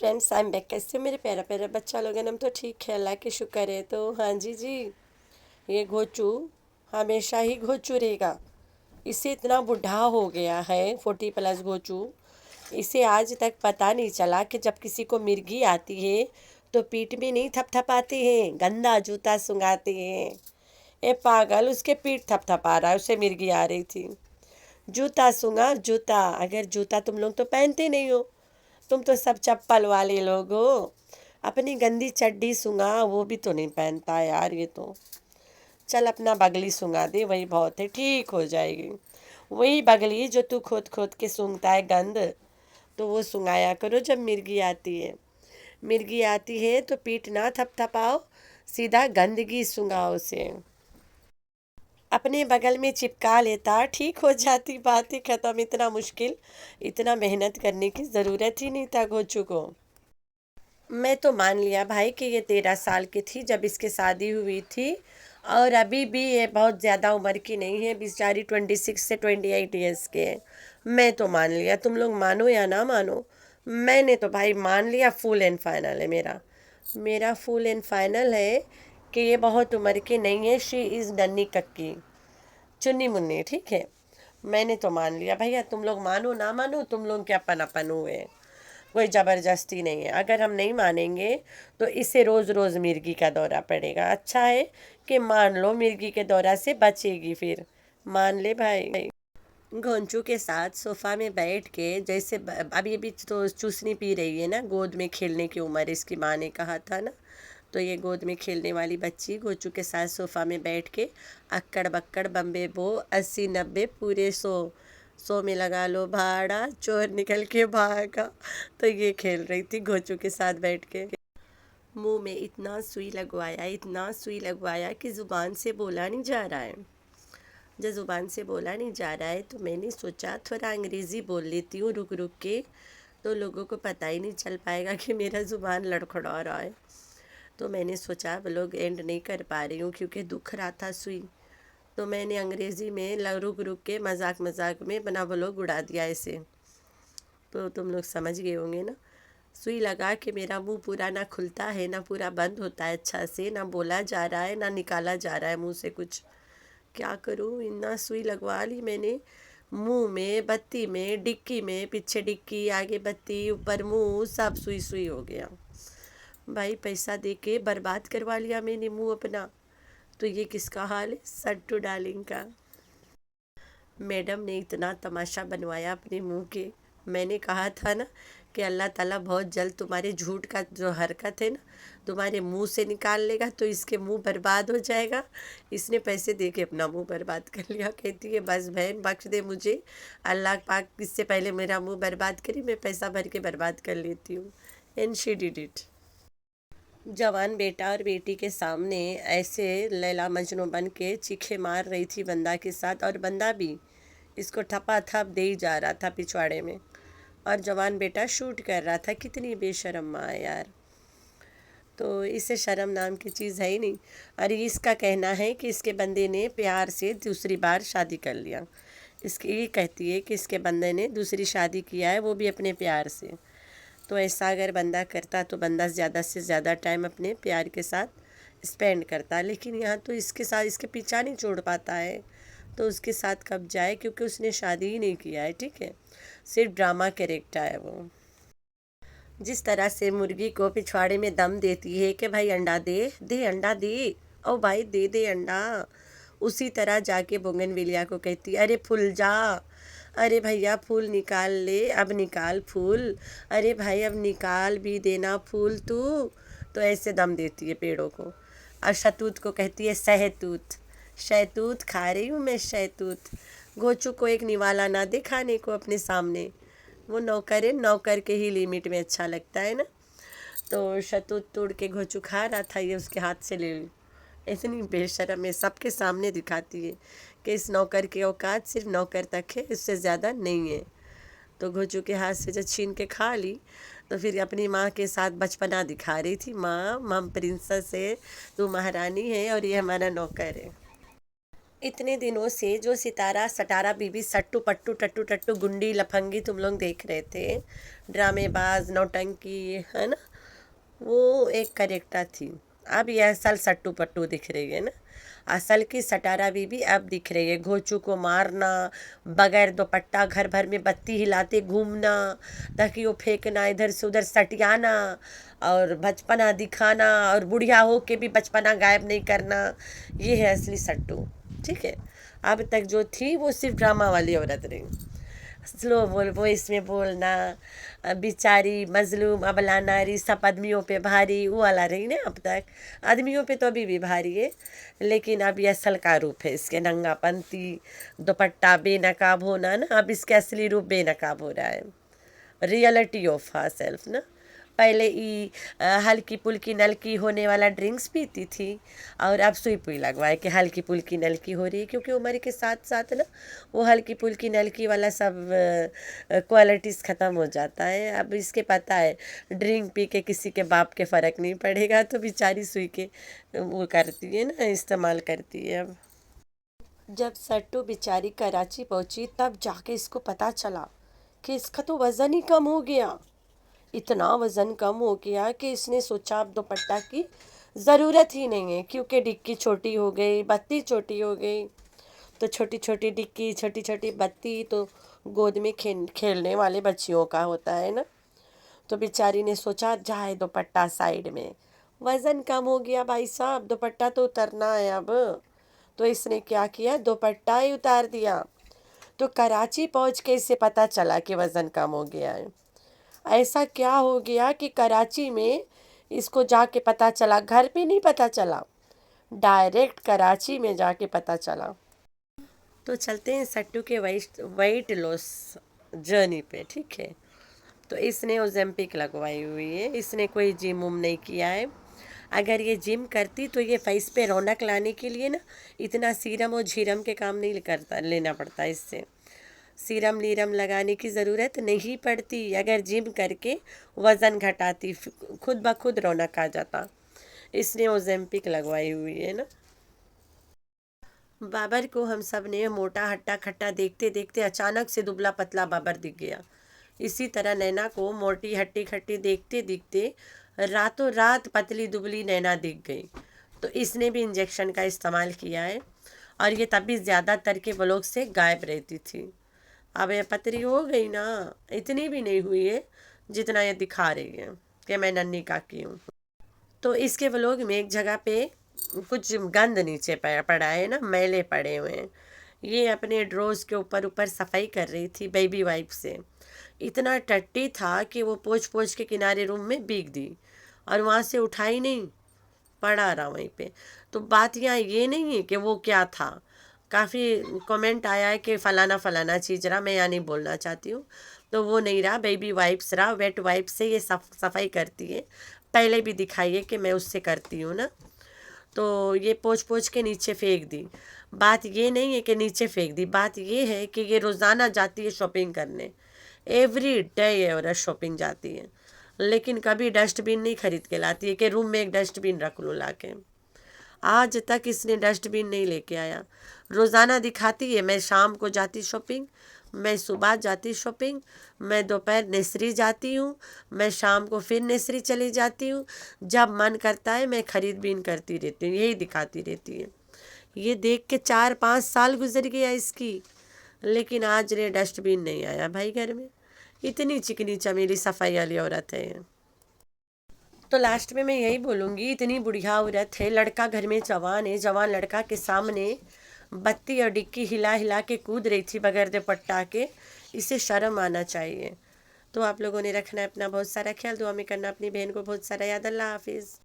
Friends, I am back. कैसे हो मेरे प्यारा प्यारा बच्चा लोग? हम तो ठीक है, अल्लाह के शुक्र है। तो हाँ जी, ये घोचू हमेशा ही घोचू रहेगा। इसे इतना बुढ़ा हो गया है, 40+ घोचू। इसे आज तक पता नहीं चला कि जब किसी को मिर्गी आती है तो पीठ में नहीं थपथपाते हैं, गंदा जूता सुंघाते हैं। ए पागल, उसके पीठ थपथपा रहा है, उसे मिर्गी आ रही थी। जूता सूंघा, जूता। अगर जूता तुम लोग तो पहनते नहीं हो, तुम तो सब चप्पल वाले लोग हो। अपनी गंदी चड्डी सूंघा, वो भी तो नहीं पहनता यार ये तो। चल अपना बगली सूंघा दे, वही बहुत है, ठीक हो जाएगी। वही बगली जो तू खोद खोद के सूंघता है गंद, तो वो सूंघाया करो जब मिर्गी आती है। मिर्गी आती है तो पीठ ना थपथपाओ, सीधा गंदगी सूंघाओ उसे। अपने बगल में चिपका लेता, ठीक हो जाती, बात ही खत्म। इतना मुश्किल, इतना मेहनत करने की ज़रूरत ही नहीं था घोचू को। मैं तो मान लिया भाई कि ये 13 साल की थी जब इसकी शादी हुई थी, और अभी भी ये बहुत ज़्यादा उम्र की नहीं है, बेचारी 26 से 28 ईयर्स के है। मैं तो मान लिया, तुम लोग मानो या ना मानो, मैंने तो भाई मान लिया। फुल एंड फाइनल है मेरा। मेरा फुल एंड फाइनल है कि ये बहुत उम्र की नहीं है। शी इज़ नन्ही कक्की, चुन्नी मुन्नी, ठीक है। मैंने तो मान लिया भैया, तुम लोग मानो ना मानो, तुम लोग के अपन अपन हुए, कोई ज़बरदस्ती नहीं है। अगर हम नहीं मानेंगे तो इससे रोज़ रोज़ मिर्गी का दौरा पड़ेगा। अच्छा है कि मान लो, मिर्गी के दौरा से बचेगी फिर। मान ले भाई। घोंचू के साथ सोफ़ा में बैठ के, जैसे अभी अभी तो चूसनी पी रही है ना, गोद में खेलने की उम्र इसकी माँ ने कहा था ना, तो ये गोद में खेलने वाली बच्ची घोंचू के साथ सोफ़ा में बैठ के अक्कड़ बक्कड़ बम्बे बो 80 90 पूरे 100 में लगा लो भाड़ा, चोर निकल के भागा। तो ये खेल रही थी घोंचू के साथ बैठ के। मुंह में इतना सुई लगवाया, इतना सुई लगवाया कि ज़ुबान से बोला नहीं जा रहा है। जब ज़ुबान से बोला नहीं जा रहा है तो मैंने सोचा थोड़ा अंग्रेज़ी बोल लेती हूँ रुक रुक के, तो लोगों को पता ही नहीं चल पाएगा कि मेरा ज़ुबान लड़खड़ा रहा है। तो मैंने सोचा व्लॉग एंड नहीं कर पा रही हूँ क्योंकि दुख रहा था सुई, तो मैंने अंग्रेज़ी में रुक रुक के मजाक मजाक में बना व्लॉग उड़ा दिया ऐसे। तो तुम लोग समझ गए होंगे ना। सुई लगा के मेरा मुंह पूरा ना खुलता है ना पूरा बंद होता है अच्छा से, ना बोला जा रहा है ना निकाला जा रहा है मुंह से कुछ। क्या करूँ, इतना सुई लगवा ली मैंने, मुंह में, बत्ती में, डिक्की में, पीछे डिक्की, आगे बत्ती, ऊपर मुंह, सब सुई सुई हो गया भाई। पैसा दे के बर्बाद करवा लिया मैंने मुंह अपना। तो ये किसका हाल है? सट्टू डार्लिंग का। मैडम ने इतना तमाशा बनवाया अपने मुंह के। मैंने कहा था ना कि अल्लाह ताला बहुत जल्द तुम्हारे झूठ का जो हरकत है ना, तुम्हारे मुंह से निकाल लेगा, तो इसके मुंह बर्बाद हो जाएगा। इसने पैसे दे के अपना मुंह बर्बाद कर लिया। कहती है बस बहन बख्श दे मुझे, अल्लाह पाक इससे पहले मेरा मुंह बर्बाद करी, मैं पैसा भर के बर्बाद कर लेती हूँ। And she did it. जवान बेटा और बेटी के सामने ऐसे लैला मजनू बन के चीखे मार रही थी बंदा के साथ, और बंदा भी इसको ठपा थप दे ही जा रहा था पिछवाड़े में, और जवान बेटा शूट कर रहा था। कितनी बेशर्म माँ है यार। तो इसे शर्म नाम की चीज़ है ही नहीं। और इसका कहना है कि इसके बंदे ने प्यार से दूसरी बार शादी कर लिया। इसकी ये कहती है कि इसके बंदे ने दूसरी शादी किया है, वो भी अपने प्यार से। तो ऐसा अगर बंदा करता तो बंदा ज़्यादा से ज़्यादा टाइम अपने प्यार के साथ स्पेंड करता, लेकिन यहाँ तो इसके साथ इसके पीछा नहीं छोड़ पाता है, तो उसके साथ कब जाए, क्योंकि उसने शादी ही नहीं किया है, ठीक है, सिर्फ ड्रामा कैरेक्टर है वो। जिस तरह से मुर्गी को पिछवाड़े में दम देती है कि भाई अंडा दे दे, अंडा दे, ओ भाई दे दे अंडा, उसी तरह जाके बोगनविलिया को कहती है अरे फूल जा, अरे भैया फूल निकाल ले, अब निकाल फूल, अरे भाई अब निकाल भी देना फूल तू। तो ऐसे दम देती है पेड़ों को। और शहतूत को कहती है सहतूत, शहतूत खा रही हूँ मैं शहतूत। गोचू को एक निवाला ना दे खाने को अपने सामने, वो नौकर है, नौकर के ही लिमिट में अच्छा लगता है ना। तो शहतूत तोड़ के घोचू खा रहा था, ये उसके हाथ से ले ली। इतनी बेशर्म है, सबके सामने दिखाती है कि इस नौकर की औकात सिर्फ नौकर तक है, इससे ज़्यादा नहीं है। तो घोचू के हाथ से जब छीन के खा ली, तो फिर अपनी माँ के साथ बचपना दिखा रही थी। माँ, हम प्रिंसेस है, तू महारानी है और ये हमारा नौकर है। इतने दिनों से जो सितारा सटारा बीबी सट्टू पट्टू टट्टू टट्टू गुंडी लफंगी तुम लोग देख रहे थे, ड्रामेबाज नौटंकी, है ना, वो एक करेक्टर थी। अब ये असल सट्टू पट्टू दिख रही है ना, असल की सटारा बीबी अब दिख रही है। घोचू को मारना, बगैर दुपट्टा घर भर में बत्ती हिलाते घूमना, ताकि वो फेंकना, इधर से उधर सटियाना और बचपना दिखाना, और बुढ़िया हो के भी बचपना गायब नहीं करना, ये है असली सट्टू। ठीक है, अब तक जो थी वो सिर्फ ड्रामा वाली औरत रही, स्लो वॉइस में बोलना, बेचारी मजलूम अबला नारी सब आदमियों पे भारी, वो वाला रही ना। अब तक आदमियों पे तो अभी भी भारी है, लेकिन अब ये असल का रूप है इसके, नंगापंती, दुपट्टा, बेनकाब होना ना, अब इसके असली रूप बेनकाब हो रहा है, रियलिटी ऑफ हर सेल्फ ना। पहले हल्की पुल्की नलकी होने वाला ड्रिंक्स पीती थी, और अब सुई पुई लगवाए कि हल्की पुल्की नलकी हो रही है, क्योंकि उम्र के साथ साथ ना वो हल्की पुल्की नलकी वाला सब क्वालिटीज़ ख़त्म हो जाता है। अब इसके पता है ड्रिंक पी के किसी के बाप के फ़र्क नहीं पड़ेगा, तो बेचारी सुई के वो करती है ना, इस्तेमाल करती है। अब जब सट्टू बेचारी कराची पहुंची, तब जाके इसको पता चला कि इसका तो वज़न ही कम हो गया। इतना वज़न कम हो गया कि इसने सोचा अब दुपट्टा की ज़रूरत ही नहीं है, क्योंकि डिक्की छोटी हो गई, बत्ती छोटी हो गई। तो छोटी छोटी डिक्की, छोटी छोटी बत्ती तो गोद में खेलने वाले बच्चियों का होता है ना। तो बेचारी ने सोचा जाए दुपट्टा साइड में, वज़न कम हो गया भाई साहब, दुपट्टा तो उतरना है अब। तो इसने क्या किया, दुपट्टा ही उतार दिया। तो कराची पहुंच के इसे पता चला कि वज़न कम हो गया है। ऐसा क्या हो गया कि कराची में इसको जाके पता चला, घर पे नहीं पता चला, डायरेक्ट कराची में जाके पता चला। तो चलते हैं सट्टू के वेट लॉस जर्नी पे। ठीक है, तो इसने ओजेम्पिक लगवाई हुई है, इसने कोई जिम उम नहीं किया है। अगर ये जिम करती तो ये फेस पे रौनक लाने के लिए ना इतना सीरम और झीरम के काम नहीं करता, लेना पड़ता, इससे सीरम नीरम लगाने की ज़रूरत नहीं पड़ती। अगर जिम करके वज़न घटाती, खुद ब खुद रौनक आ जाता। इसने ओजेम्पिक लगवाई हुई है ना। बाबर को हम सब ने मोटा हट्टा खट्टा देखते देखते अचानक से दुबला पतला बाबर दिख गया। इसी तरह नैना को मोटी हट्टी खट्टी देखते देखते रातों रात पतली दुबली नैना दिख गई। तो इसने भी इंजेक्शन का इस्तेमाल किया है, और ये तभी ज़्यादातर के ब्लॉग से गायब रहती थी। अब ये पतली हो गई ना, इतनी भी नहीं हुई है जितना ये दिखा रही है कि मैं नन्ही काकी हूँ। तो इसके व्लॉग में एक जगह पे कुछ गंद नीचे पड़ा है ना, मैले पड़े हुए हैं। ये अपने ड्रोज के ऊपर ऊपर सफाई कर रही थी बेबी वाइप से। इतना टट्टी था कि वो पोंछ पोंछ के किनारे रूम में भीग दी, और वहाँ से उठाई नहीं, पड़ा रहा वहीं पे। तो बात यहाँ ये नहीं है कि वो क्या था। काफ़ी कमेंट आया है कि फ़लाना फ़लाना चीज़ रहा, मैं यहाँ नहीं बोलना चाहती हूँ। तो वो नहीं रहा, बेबी वाइप्स रहा, वेट वाइप से ये सफाई करती है। पहले भी दिखाई है कि मैं उससे करती हूँ ना। तो ये पोंछ पोंछ के नीचे फेंक दी। बात ये नहीं है कि नीचे फेंक दी, बात ये है कि ये रोज़ाना जाती है शॉपिंग करने, एवरी डे ये औरत शॉपिंग जाती है, लेकिन कभी डस्टबिन नहीं खरीद के लाती है कि रूम में एक डस्टबिन रख लो ला के। आज तक इसने डस्टबिन नहीं लेके आया। रोज़ाना दिखाती है, मैं शाम को जाती शॉपिंग, मैं सुबह जाती शॉपिंग, मैं दोपहर नेसरी जाती हूँ, मैं शाम को फिर नेसरी चली जाती हूँ, जब मन करता है मैं खरीद बीन करती रहती हूँ, यही दिखाती रहती है। ये देख के 4-5 साल गुजर गया इसकी, लेकिन आज रे डस्टबिन नहीं आया भाई घर में। इतनी चिकनी चमेली सफाई वाली औरत है ये। तो लास्ट में मैं यही बोलूँगी, इतनी बुढ़िया औरत है, लड़का घर में जवान है, जवान लड़का के सामने बत्ती और डिक्की हिला हिला के कूद रही थी बगैर दुपट्टा के, इसे शर्म आना चाहिए। तो आप लोगों ने रखना है अपना बहुत सारा ख्याल, दुआ में करना अपनी बहन को बहुत सारा याद। अल्लाह हाफिज़।